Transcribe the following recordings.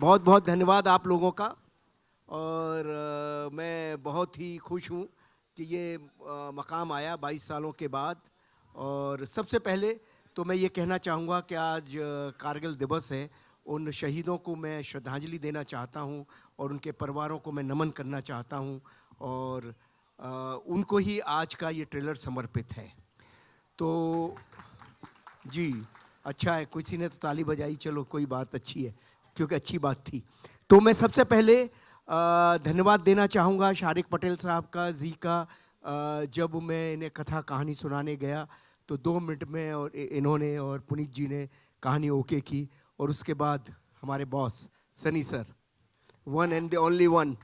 बहुत बहुत धन्यवाद आप लोगों का। और मैं बहुत ही खुश हूँ कि ये मकाम आया 22 सालों के बाद। और सबसे पहले तो मैं ये कहना चाहूँगा कि आज कारगिल दिवस है। उन शहीदों को मैं श्रद्धांजलि देना चाहता हूँ और उनके परिवारों को मैं नमन करना चाहता हूँ। और उनको ही आज का ये ट्रेलर समर्पित है। तो जी, अच्छा है, किसी ने तो ताली बजाई, चलो कोई बात अच्छी है, क्योंकि अच्छी बात थी। तो मैं सबसे पहले धन्यवाद देना चाहूँगा शारिक पटेल साहब का, जी का। जब मैं इन्हें कथा कहानी सुनाने गया तो 2 मिनट में और इन्होंने और पुनीत जी ने कहानी ओके की। और उसके बाद हमारे boss Sunny sir, one and the only one.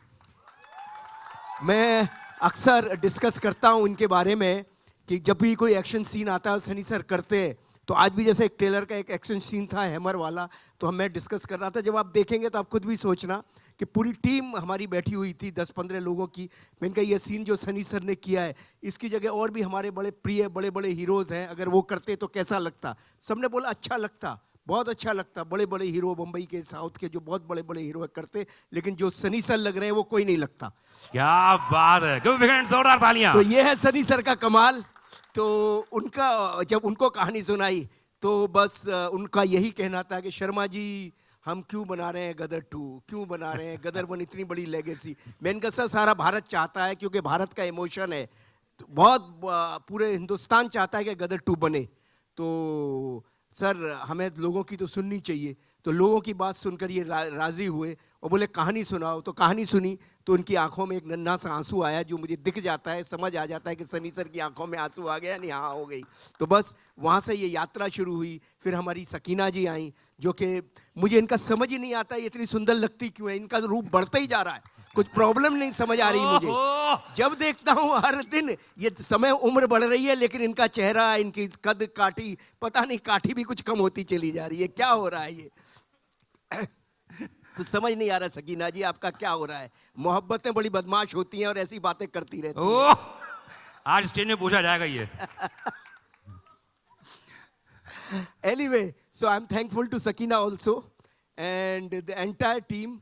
मैं अक्सर डिस्कस करता हूँ इनके बारे में कि जब भी कोई एक्शन सीन आता है सनी सर करते हैं। तो आज भी जैसे एक ट्रेलर का एक एक्शन सीन था हैमर वाला, तो मैं डिस्कस कर रहा था। जब आप देखेंगे तो आप खुद भी सोचना कि पूरी टीम हमारी बैठी हुई थी 10-15 लोगों की। मैंने कहा ये सीन जो सनी सर ने किया है, इसकी जगह और भी हमारे बड़े प्रिय बड़े बड़े हीरोज़ हैं, अगर वो करते तो कैसा लगता। सबने बोला अच्छा लगता, बहुत अच्छा लगता। बड़े बड़े हीरो बम्बई के, साउथ के जो बहुत बड़े बड़े हीरो करते, लेकिन जो सनी सर लग रहे हैं वो कोई नहीं लगता। क्या बात है, जोरदार तालियां। तो ये है सनी सर का कमाल। तो उनका जब उनको कहानी सुनाई तो बस उनका यही कहना था कि शर्मा जी हम क्यों बना रहे हैं गदर 2, क्यों बना रहे हैं गदर 1, इतनी बड़ी लेगेसी। मैंने कहा सर सारा भारत चाहता है, क्योंकि भारत का इमोशन है, तो बहुत पूरे हिंदुस्तान चाहता है कि गदर 2 बने। तो सर हमें लोगों की तो सुननी चाहिए। तो लोगों की बात सुनकर ये राज़ी हुए और बोले कहानी सुनाओ। तो कहानी सुनी तो उनकी आंखों में एक नन्हा सा आंसू आया, जो मुझे दिख जाता है, समझ आ जाता है कि सनी सर की आंखों में आंसू आ गया, नहीं हाँ हो गई। तो बस वहाँ से ये यात्रा शुरू हुई। फिर हमारी सकीना जी आई, जो कि मुझे इनका समझ ही नहीं आता ये इतनी सुंदर लगती क्यों है। इनका रूप बढ़ता ही जा रहा है, कुछ प्रॉब्लम नहीं समझ आ रही मुझे। जब देखता हूँ हर दिन ये समय उम्र बढ़ रही है, लेकिन इनका चेहरा, इनकी कद काठी, पता नहीं काठी भी कुछ कम होती चली जा रही है, क्या हो रहा है ये कुछ समझ नहीं आ रहा। सकीना जी आपका क्या हो रहा है? मोहब्बतें बड़ी बदमाश होती हैं और ऐसी बातें करती रहती हैं। आज स्टेज में पूछा जाएगा ये। Anyway, so I'm thankful to Sakina also and the entire team.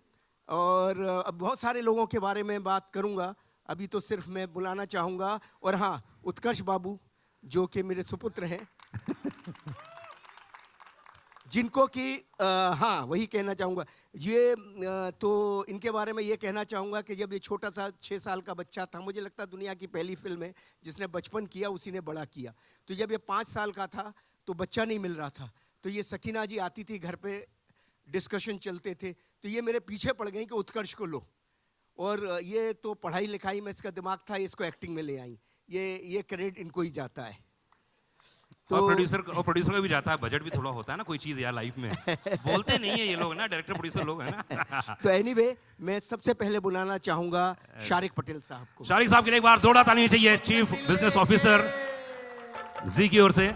और अब बहुत सारे लोगों के बारे में बात करूंगा, अभी तो सिर्फ मैं बुलाना चाहूंगा। और हाँ, उत्कर्ष बाबू जो कि मेरे सुपुत्र हैं जिनको कि हाँ वही कहना चाहूँगा। ये तो इनके बारे में ये कहना चाहूँगा कि जब ये छोटा सा 6 साल का बच्चा था, मुझे लगता है दुनिया की पहली फिल्म है जिसने बचपन किया उसी ने बड़ा किया। तो जब ये 5 साल का था तो बच्चा नहीं मिल रहा था, तो ये सकीना जी आती थी घर पे, डिस्कशन चलते थे, तो ये मेरे पीछे पड़ गई कि उत्कर्ष को लो। और ये तो पढ़ाई लिखाई में इसका दिमाग था, इसको एक्टिंग में ले आई। ये क्रेडिट इनको ही जाता है। तो प्रोड्यूसर का भी जाता है, बजट भी थोड़ा होता है ना कोई चीज यार लाइफ में। बोलते नहीं है ये लोग ना, डायरेक्टर प्रोड्यूसर लोग है ना। तो एनीवे मैं सबसे पहले बुलाना चाहूंगा शारिक पटेल साहब को। शारिक साहब के लिए एक बार जोरदार ताली चाहिए, चीफ बिजनेस ऑफिसर जी की ओर से।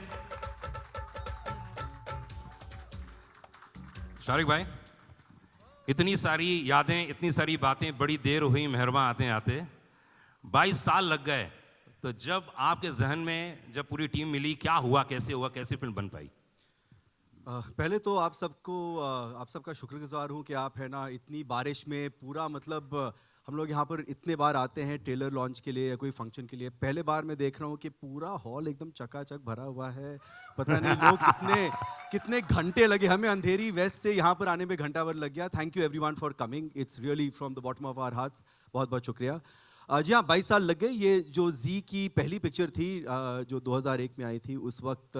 शारिक भाई, इतनी सारी यादें, इतनी सारी बातें, बड़ी देर हुई मेहरबान आते आते, 22 साल लग गए। तो जब आपके जहन में जब पूरी टीम मिली, क्या हुआ, कैसे हुआ, कैसे फिल्म बन पाई? पहले तो आप सबका शुक्रगुजार हूँ कि आप है ना इतनी बारिश में पूरा, मतलब हम लोग यहाँ पर इतने बार आते हैं ट्रेलर लॉन्च के लिए या कोई फंक्शन के लिए, पहले बार मैं देख रहा हूँ कि पूरा हॉल एकदम चकाचक भरा हुआ है। पता नहीं लोग कितने घंटे लगे, हमें अंधेरी वेस्ट से यहाँ पर आने में घंटा भर लग गया। Thank you everyone for coming, it's really from the bottom of our hearts, बहुत बहुत शुक्रिया। जी हाँ, 22 साल लग गए। ये जो जी की पहली पिक्चर थी जो 2001 में आई थी, उस वक्त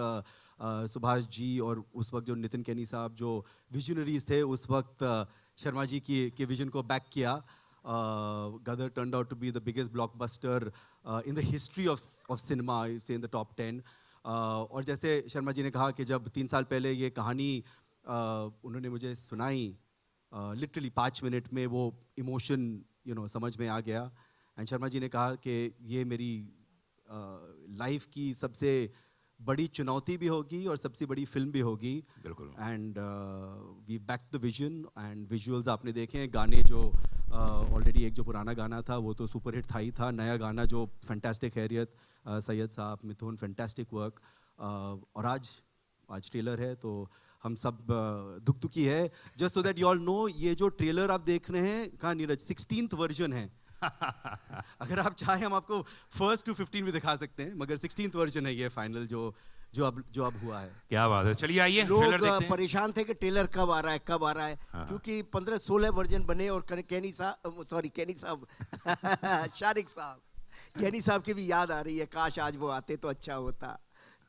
सुभाष जी और उस वक्त जो नितिन केनी साहब जो विजनरीज थे, उस वक्त शर्मा जी के विजन को बैक किया। Gadar turned out to be the biggest blockbuster in the history of cinema, say in the top 10। और जैसे शर्मा जी ने कहा कि जब 3 साल पहले ये कहानी उन्होंने मुझे सुनाई, लिटरली 5 मिनट में वो इमोशन समझ में आ गया। एंड शर्मा जी ने कहा कि ये मेरी लाइफ की सबसे बड़ी चुनौती भी होगी और सबसे बड़ी फिल्म भी होगी। बिल्कुल। And we back the vision and visuals आपने देखे हैं। गाने जो ऑलरेडी एक जो पुराना गाना था वो तो सुपर हिट था ही था, नया गाना जो फैंटास्टिक हैरियत सैयद साहब, मिथुन, फैंटास्टिक वर्क। और आज ट्रेलर है तो हम सब दुखी है। Just so that you all know, ये जो ट्रेलर आप देख रहे हैं, कहाँ नीरज, 16th वर्जन है। अगर आप चाहें हम आपको 1st to 15 भी दिखा सकते हैं, मगर 16th वर्जन है ये फाइनल जो अब हुआ है। क्या बात है, चलिए आइए लोग ट्रेलर देखते हैं। परेशान थे कि ट्रेलर कब आ रहा है, कब आ रहा है, क्योंकि 15-16 वर्जन बने और कैनी साहब शारिक साहब, कैनी साहब की भी याद आ रही है, काश आज वो आते तो अच्छा होता।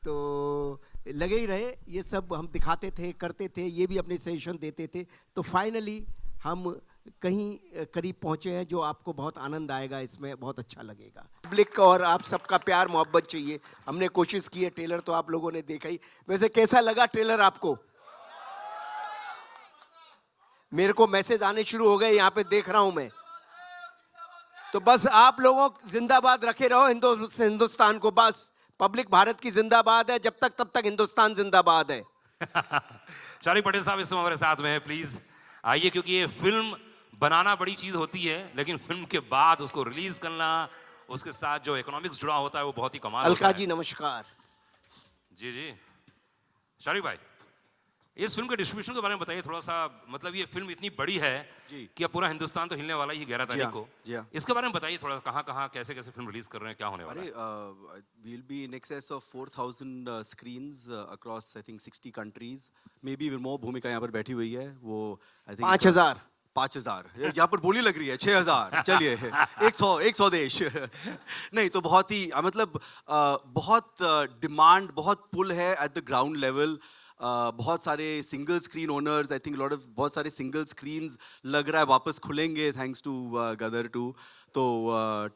तो लगे ही रहे, ये सब हम दिखाते थे, करते थे, ये भी अपने सजेशन देते थे। तो फाइनली हम कहीं करीब पहुंचे हैं जो आपको बहुत आनंद आएगा, इसमें बहुत अच्छा लगेगा। पब्लिक और आप सबका प्यार मोहब्बत चाहिए। हमने कोशिश की है, ट्रेलर तो आप लोगों ने देखा ही। वैसे कैसा लगा ट्रेलर आपको? मेरे को मैसेज आने शुरू हो गए, यहाँ पे देख रहा हूं मैं। तो बस आप लोगों जिंदाबाद रखे रहो हिंदुस्तान को। बस पब्लिक भारत की जिंदाबाद है, जब तक तब तक हिंदुस्तान जिंदाबाद है। शारिक पटेल साहब इस समय हमारे साथ में है, प्लीज आइए, क्योंकि ये फिल्म बनाना बड़ी चीज होती है, लेकिन फिल्म के बाद उसको रिलीज करना, उसके साथ जो इकोनॉमिक्स जुड़ा होता है वो बहुत ही कमाल होता अलका है। जी नमस्कार। जी जी, शारिक भाई, इस फिल्म के डिस्ट्रीब्यूशन के बारे में बताइए थोड़ा सा। मतलब ये फिल्म इतनी बड़ी है जी। कि अब पूरा हिंदुस्तान तो हिलने वाला ही 11 तारीख को। जी हाँ। इसके बारे में बताइए थोड़ा, कहाँ कहाँ कैसे कैसे फिल्म रिलीज कर रहे हैं, क्या होने वाला है? we'll be in excess of 4,000 screens across I think 60 countries, maybe even more। भूमिका यहाँ पर बैठी हुई है, वो I think 5,000 5,000 यहाँ पर बोली लग रही है 6,000। चलिए 100 देश। नहीं तो बहुत ही मतलब बहुत डिमांड, बहुत पुल है एट द ग्राउंड लेवल। बहुत सारे single screen owners, I think lot of बहुत सारे सिंगल स्क्रीन्स लग रहा है वापस खुलेंगे थैंक्स टू गदर 2। तो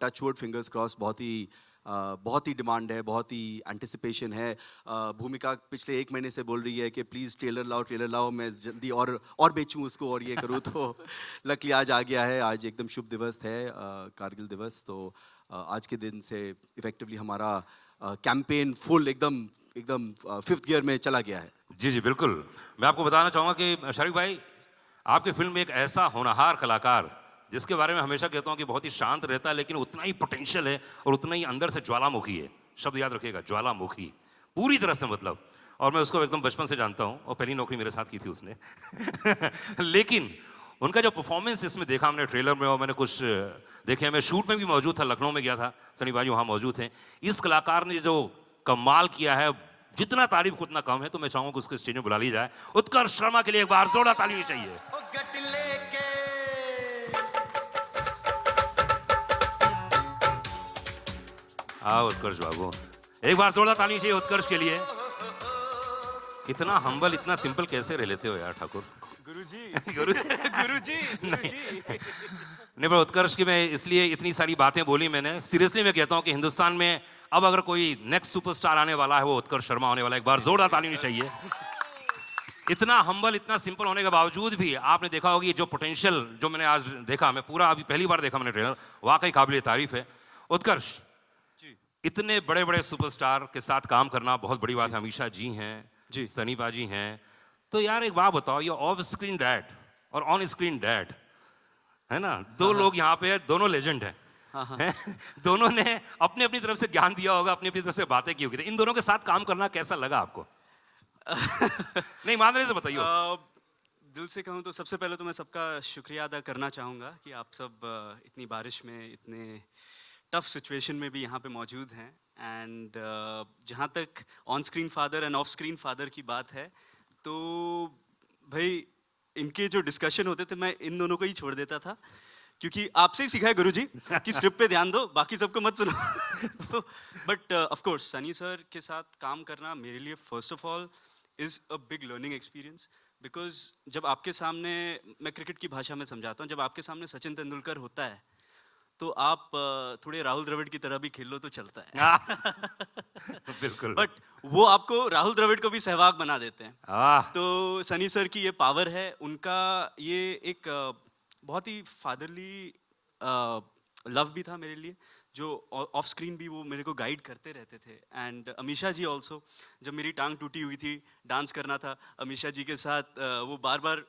टच वुड, फिंगर्स क्रॉस, बहुत ही डिमांड है, बहुत ही एंटिसिपेशन है। भूमिका पिछले 1 महीने से बोल रही है कि प्लीज़ ट्रेलर लाओ, मैं जल्दी और बेचूं उसको और ये करूं। तो लकली आज आ गया है। आज एकदम शुभ दिवस है, कारगिल दिवस। तो आज के दिन से इफेक्टिवली हमारा कैंपेन फुल एकदम 5th गियर में चला गया है। जी जी बिल्कुल। मैं आपको बताना चाहूँगा कि शारिक भाई, आपकी फिल्म में एक ऐसा होनहार कलाकार, जिसके बारे में हमेशा कहता हूँ कि बहुत ही शांत रहता है, लेकिन उतना ही पोटेंशियल है और उतना ही अंदर से ज्वालामुखी है। शब्द याद रखिएगा, ज्वालामुखी, पूरी तरह से मतलब। और मैं उसको एकदम बचपन से जानता हूँ और पहली नौकरी मेरे साथ की थी उसने। लेकिन उनका जो परफॉर्मेंस इसमें देखा हमने ट्रेलर में, और मैंने कुछ देखे, मैं शूट में भी मौजूद था, लखनऊ में गया था, सनी भाई वहाँ मौजूद थे। इस कलाकार ने जो कमाल किया है, जितना तारीफ उतना कम है। तो मैं चाहूंगा कि उसके स्टेज में बुला ली जाए। उत्कर्ष शर्मा के लिए एक बार जोरदार ताली होनी चाहिए। आओ उत्कर्ष बाबू, एक बार जोरदार ताली चाहिए उत्कर्ष के लिए। इतना हम्बल, इतना सिंपल कैसे रह लेते हो यार ठाकुर? गुरुजी नहीं, पर उत्कर्ष की मैं इसलिए इतनी सारी बातें बोली मैंने, सीरियसली मैं कहता हूं कि हिंदुस्तान में अब अगर कोई नेक्स्ट सुपरस्टार आने वाला है, वो उत्कर्ष शर्मा होने वाला है। एक बार जोरदार ताली होनी चाहिए। इतना हम्बल, इतना सिंपल होने के बावजूद भी आपने देखा होगी जो पोटेंशियल जो मैंने आज देखा, मैं पूरा अभी पहली बार देखा मैंने ट्रेलर, वाकई काबिल तारीफ है। उत्कर्ष, इतने बड़े बड़े सुपरस्टार के साथ काम करना बहुत बड़ी बात है। अमीषा जी हैं जी, सनी पाजी हैं। तो यार एक बात बताओ, ये ऑफ स्क्रीन डैड और ऑन स्क्रीन डैड है ना, दो लोग यहाँ पे है, दोनों लेजेंड हैं। दोनों ने अपनी अपनी तरफ से ज्ञान दिया होगा, अपनी अपनी तरफ से बातें की होगी। इन दोनों के साथ काम करना कैसा लगा आपको? नहीं ईमानदारी से बताइए। दिल से कहूँ तो सबसे पहले तो मैं सबका शुक्रिया अदा करना चाहूँगा कि आप सब इतनी बारिश में, इतने टफ सिचुएशन में भी यहाँ पे मौजूद हैं। एंड जहाँ तक on screen father end of screen father की बात है, तो भाई इनके जो डिस्कशन होते थे, मैं इन दोनों को ही छोड़ देता था, क्योंकि आपसे ही सीखा है गुरुजी कि स्क्रिप्ट पे ध्यान दो, बाकी सबको मत सुनो। So but of course Sunny sir के साथ काम करना मेरे लिए first of all is a big learning experience. Because जब आपके सामने, मैं क्रिकेट की भाषा में समझाता हूँ, जब आपके सामने सचिन तेंदुलकर होता है तो आप थोड़े राहुल द्रविड़ की तरह भी खेल लो तो चलता है। बिल्कुल। बट वो आपको राहुल द्रविड़ को भी सहवाग बना देते हैं। तो सनी सर की ये पावर है, उनका ये एक बहुत ही फादरली लव भी था मेरे लिए, जो ऑफ स्क्रीन भी वो मेरे को गाइड करते रहते थे। एंड अमीषा जी ऑल्सो, जब मेरी टांग टूटी हुई थी, डांस करना था अमीषा जी के साथ, वो बार बार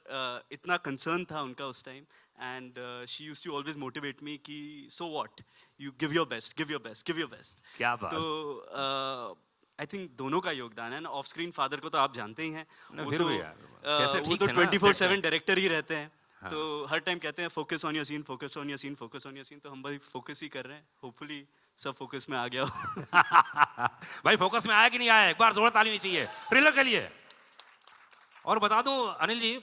इतना कंसर्न था उनका उस time. And she used to always motivate me कि so what, you give your best, give your best, give your best. क्या बात। तो आई थिंक दोनों का योगदान है ना। ऑफ स्क्रीन फादर को तो आप जानते ही हैं, ना, वो फिर तो भी यार, कैसे वो ठीक तो है ना, 24/7 set डायरेक्टर ही रहते हैं। तो हर टाइम कहते हैं focus on your scene, focus on your scene, focus on your scene. तो हम भाई फोकस ही कर रहे हैं, होपफुली सब फोकस में आ गया हो। भाई फोकस में आया कि नहीं आया, एक बार जोर ताली होनी चाहिए ट्रेलर के लिए। और बता दूं अनिल जी,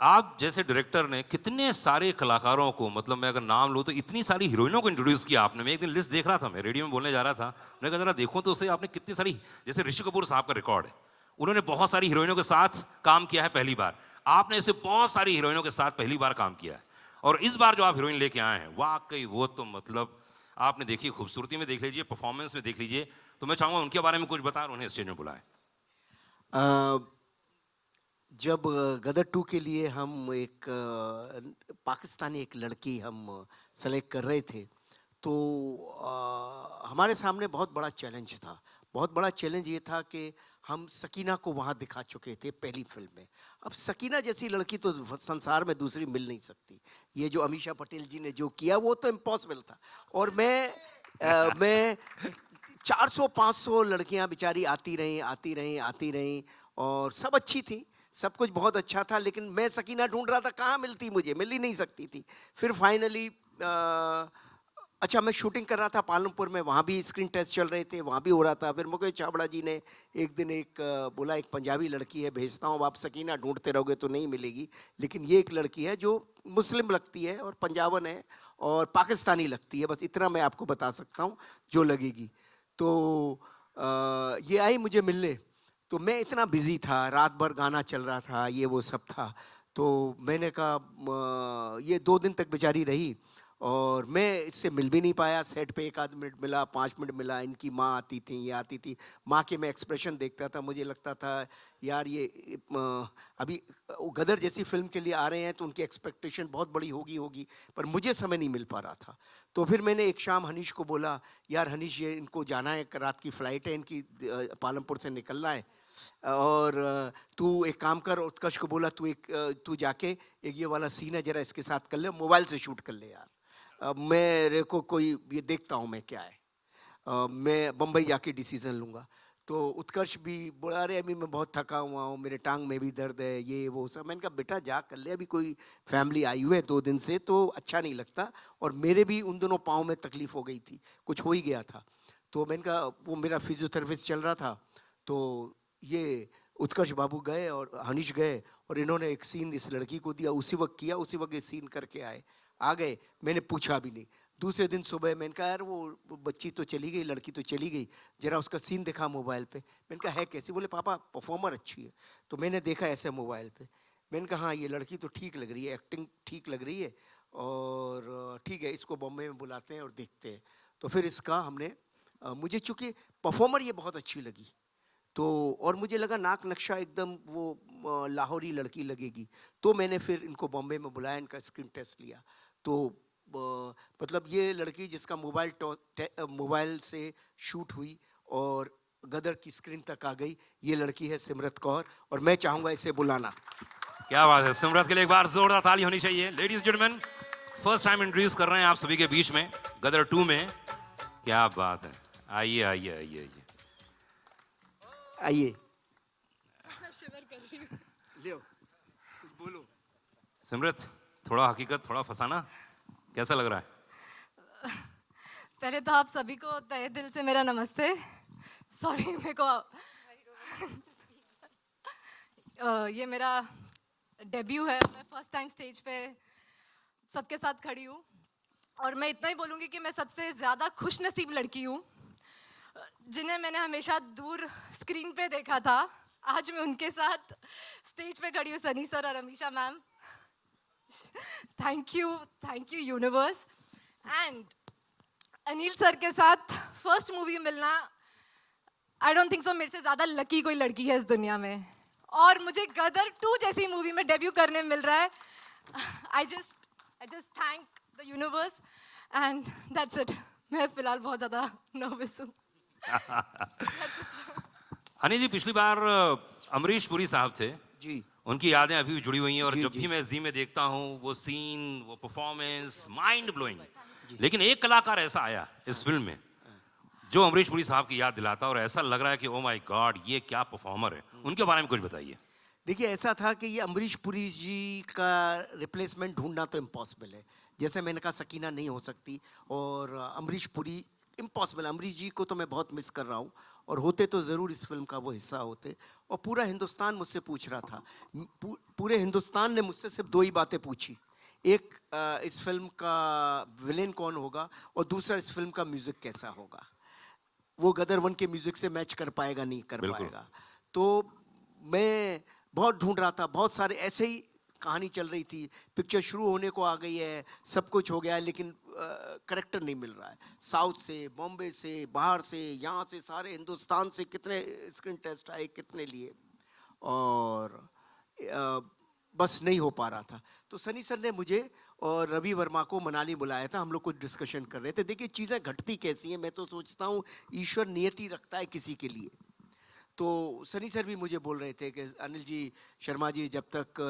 आप जैसे डायरेक्टर ने कितने सारे कलाकारों को, मतलब मैं अगर नाम लूं तो इतनी सारी हीरोइनों को इंट्रोड्यूस किया आपने। मैं एक दिन लिस्ट देख रहा था, मैं रेडियो में बोलने जा रहा था, मैंने कहा जरा देखो तो उसे, आपने कितनी सारी, जैसे ऋषि कपूर साहब का रिकॉर्ड है, उन्होंने बहुत सारी हीरोइनों के साथ काम किया है पहली बार। आपने ऐसे बहुत सारी हीरोइनों के साथ पहली बार काम किया है, और इस बार जो आप हीरोइन लेके आए हैं, वाकई वो तो मतलब आपने देखी, खूबसूरती में देख लीजिए, परफॉर्मेंस में देख लीजिए। तो मैं चाहूंगा उनके बारे में कुछ बताएं, उन्हें स्टेज में बुलाएं। जब गदर 2 के लिए हम एक पाकिस्तानी एक लड़की हम सेलेक्ट कर रहे थे, तो हमारे सामने बहुत बड़ा चैलेंज था। बहुत बड़ा चैलेंज ये था कि हम सकीना को वहाँ दिखा चुके थे पहली फिल्म में। अब सकीना जैसी लड़की तो संसार में दूसरी मिल नहीं सकती। ये जो अमीषा पटेल जी ने जो किया वो तो इम्पॉसिबल था। और मैं 400-500 लड़कियां बेचारी आती रहीं और सब अच्छी थी, सब कुछ बहुत अच्छा था, लेकिन मैं सकीना ढूंढ रहा था, कहाँ मिलती, मुझे मिल ही नहीं सकती थी। फिर फाइनली अच्छा, मैं शूटिंग कर रहा था पालमपुर में, वहाँ भी स्क्रीन टेस्ट चल रहे थे, वहाँ भी हो रहा था। फिर मुकेश छाबड़ा जी ने एक दिन बोला एक पंजाबी लड़की है भेजता हूँ, आप सकीना ढूंढते रहोगे तो नहीं मिलेगी, लेकिन ये एक लड़की है जो मुस्लिम लगती है और पंजाबन है और पाकिस्तानी लगती है, बस इतना मैं आपको बता सकता हूँ जो लगेगी। तो ये आई मुझे मिलने, तो मैं इतना बिजी था, रात भर गाना चल रहा था, ये वो सब था। तो मैंने कहा ये 2 दिन तक बेचारी रही और मैं इससे मिल भी नहीं पाया। सेट पे 1 आध मिनट मिला, 5 मिनट मिला। इनकी माँ आती थी, ये आती थी, माँ के मैं एक्सप्रेशन देखता था, मुझे लगता था यार ये अभी गदर जैसी फिल्म के लिए आ रहे हैं तो उनकी एक्सपेक्टेशन बहुत बड़ी होगी, पर मुझे समय नहीं मिल पा रहा था। तो फिर मैंने एक शाम हनीश को बोला, यार हनीश ये इनको जाना है, रात की फ़्लाइट है इनकी, पालमपुर से निकलना है, और तू एक काम कर। उत्कर्ष को बोला तू जाके एक ये वाला सीन है जरा इसके साथ कर ले, मोबाइल से शूट कर ले यार, मेरे को कोई ये देखता हूँ मैं क्या है, मैं बम्बई जाके डिसीजन लूँगा। तो उत्कर्ष भी बोला, अरे अभी मैं बहुत थका हुआ हूँ, मेरे टांग में भी दर्द है, ये वो सब। मैंने कहा बेटा जा कर ले, अभी कोई फैमिली आई हुई है 2 दिन से तो अच्छा नहीं लगता, और मेरे भी उन दोनों पाँव में तकलीफ़ हो गई थी, कुछ हो ही गया था। तो मैंने कहा, वो मेरा फिजियोथेरेपिस्ट चल रहा था, तो ये उत्कर्ष बाबू गए और हनीश गए और इन्होंने एक सीन इस लड़की को दिया, उसी वक्त किया, उसी वक्त ये सीन करके आ गए। मैंने पूछा भी नहीं। दूसरे दिन सुबह मैंने कहा यार वो बच्ची तो चली गई, लड़की तो चली गई, जरा उसका सीन दिखा मोबाइल पे। मैंने कहा है कैसी? बोले पापा परफॉर्मर अच्छी है। तो मैंने देखा ऐसे मोबाइल पे, मैंने कहा हाँ ये लड़की तो ठीक लग रही है, एक्टिंग ठीक लग रही है, और ठीक है इसको बॉम्बे में बुलाते हैं और देखते हैं। तो फिर इसका हमने मुझे चूँकि परफॉर्मर ये बहुत अच्छी लगी, तो और मुझे लगा नाक नक्शा एकदम वो लाहौरी लड़की लगेगी, तो मैंने फिर इनको बॉम्बे में बुलाया, इनका स्क्रीन टेस्ट लिया। तो मतलब ये लड़की जिसका मोबाइल से शूट हुई और गदर की स्क्रीन तक आ गई, ये लड़की है सिमरत कौर, और मैं चाहूँगा इसे बुलाना। क्या बात है, सिमरत के लिए एक बार जोरदार ताली होनी चाहिए। Ladies gentleman, first time introduce कर रहे हैं आप सभी के बीच में गदर 2 में। क्या बात है, आइए आइए आइए आइए आइए लियो, कुछ बोलो। सिमरत, थोड़ा हकीकत थोड़ा फसाना, कैसा लग रहा है? पहले तो आप सभी को तहे दिल से मेरा नमस्ते। सॉरी मेरे को ये मेरा डेब्यू है, मैं फर्स्ट टाइम स्टेज पे सबके साथ खड़ी हूँ, और मैं इतना ही बोलूँगी कि मैं सबसे ज़्यादा खुशनसीब लड़की हूँ जिन्हें मैंने हमेशा दूर स्क्रीन पे देखा था। आज मैं उनके साथ स्टेज पे खड़ी हूँ, सनी सर और Amisha ma'am. Thank you universe. And Anil sir के साथ फर्स्ट मूवी मिलना, आई डोंट थिंक सो मेरे से ज़्यादा लकी कोई लड़की है इस दुनिया में, और मुझे गदर 2 जैसी मूवी में डेब्यू करने मिल रहा है। I just thank the universe and that's it. मैं फिलहाल बहुत ज़्यादा नर्वस हूँ। अनिल जी, पिछली बार अमरीश पुरी साहब थे जी, उनकी यादें अभी भी जुड़ी हुई हैं, और जी, जब जी। भी मैं जी में देखता हूँ वो सीन, वो परफॉर्मेंस माइंड ब्लोइंग। लेकिन एक कलाकार ऐसा आया इस फिल्म में जो अमरीश पुरी साहब की याद दिलाता और ऐसा लग रहा है कि ओ माय गॉड ये क्या परफॉर्मर है, उनके बारे में कुछ बताइए। देखिए ऐसा था कि ये अमरीश पुरी जी का रिप्लेसमेंट ढूंढना तो इम्पॉसिबल है। जैसे मैंने कहा सकीना नहीं हो सकती, और अमरीश पुरी इम्पॉसिबल। अमरीश जी को तो मैं बहुत मिस कर रहा हूँ, और होते तो ज़रूर इस फिल्म का वो हिस्सा होते। और पूरा हिंदुस्तान मुझसे पूछ रहा था, पूरे हिंदुस्तान ने मुझसे सिर्फ 2 ही बातें पूछी। एक इस फिल्म का विलेन कौन होगा, और दूसरा इस फिल्म का म्यूज़िक कैसा होगा। वो गदर 1 के म्यूज़िक से मैच कर पाएगा नहीं कर बिल्कुल। पाएगा। तो मैं बहुत ढूंढ रहा था, बहुत सारे ऐसे ही कहानी चल रही थी, पिक्चर शुरू होने को आ गई है, सब कुछ हो गया है, लेकिन करेक्टर नहीं मिल रहा है। साउथ से, बॉम्बे से, बाहर से, यहाँ से, सारे हिंदुस्तान से कितने स्क्रीन टेस्ट आए, कितने लिए, और बस नहीं हो पा रहा था। तो सनी सर ने मुझे और रवि वर्मा को मनाली बुलाया था, हम लोग कुछ डिस्कशन कर रहे थे। देखिए चीज़ें घटती कैसी हैं, मैं तो सोचता हूँ ईश्वर नियति रखता है किसी के लिए। तो सनी सर भी मुझे बोल रहे थे कि अनिल जी, शर्मा जी, जब तक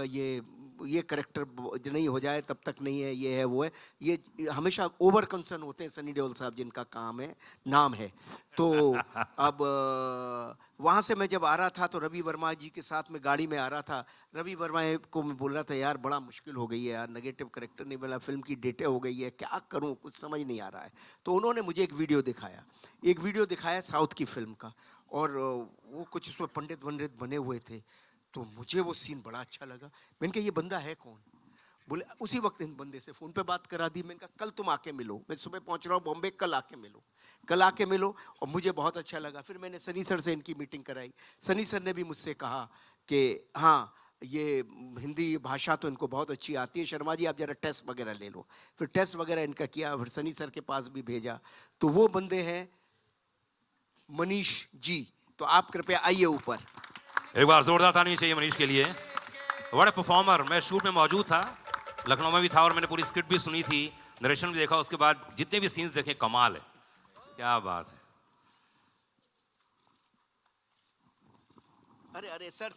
ये करेक्टर नहीं हो जाए तब तक नहीं है, ये है वो है, ये हमेशा ओवर कंसर्न होते हैं सनी देओल साहब, जिनका काम है, नाम है। तो अब वहाँ से मैं जब आ रहा था तो रवि वर्मा जी के साथ में गाड़ी में आ रहा था। रवि वर्मा को मैं बोल रहा था यार बड़ा मुश्किल हो गई है यार, नेगेटिव करेक्टर नहीं मिला, फिल्म की डेटें हो गई है, क्या करूँ, कुछ समझ नहीं आ रहा है। तो उन्होंने मुझे एक वीडियो दिखाया साउथ की फिल्म का, और वो कुछ उसमें पंडित वंडित बने हुए थे। तो मुझे वो सीन बड़ा अच्छा लगा। मैंने कहा ये बंदा है कौन। बोले उसी वक्त इन बंदे से फ़ोन पे बात करा दी। मैंने कहा कल तुम आके मिलो, मैं सुबह पहुंच रहा हूँ बॉम्बे, कल आके मिलो। और मुझे बहुत अच्छा लगा। फिर मैंने सनी सर से इनकी मीटिंग कराई। सनी सर ने भी मुझसे कहा कि हाँ ये हिंदी भाषा तो इनको बहुत अच्छी आती है, शर्मा जी आप ज़रा टेस्ट वगैरह ले लो। फिर टेस्ट वगैरह इनका किया, फिर सनी सर के पास भी भेजा। तो वो बंदे हैं मनीष जी। तो आप कृपया आइए ऊपर। एक बार जोरदार ताली चाहिए मनीष के लिए। बड़े परफॉर्मर। मैं शूट में मौजूद था, लखनऊ में भी था, और मैंने पूरी स्क्रिप्ट भी सुनी थी, नरेशन भी देखा, उसके बाद जितने भी सीन्स देखे कमाल है, क्या बात है। अरे अरे सर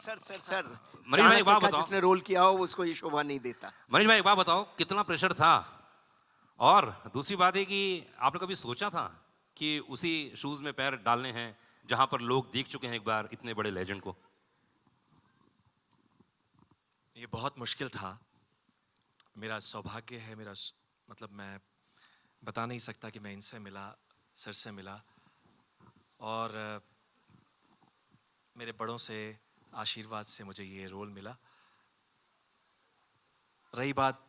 मनीष भाई एक बात देखा बताओ, जिसने रोल किया हो उसको ये शोभा नहीं देता। मनीष भाई एक बात बताओ, कितना प्रेशर था? और दूसरी बात है कि आपने कभी सोचा था कि उसी शूज में पैर डालने हैं जहां पर लोग देख चुके हैं एक बार इतने बड़े लेजेंड को? ये बहुत मुश्किल था। मेरा सौभाग्य है, मतलब मैं बता नहीं सकता कि मैं इनसे मिला, सर से मिला, और मेरे बड़ों से आशीर्वाद से मुझे ये रोल मिला। रही बात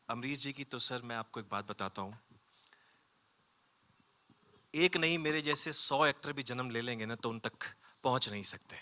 अमरीश जी की, तो सर मैं आपको एक बात बताता हूँ, एक नहीं मेरे जैसे 100 एक्टर भी जन्म ले लेंगे ना तो उन तक पहुँच नहीं सकते।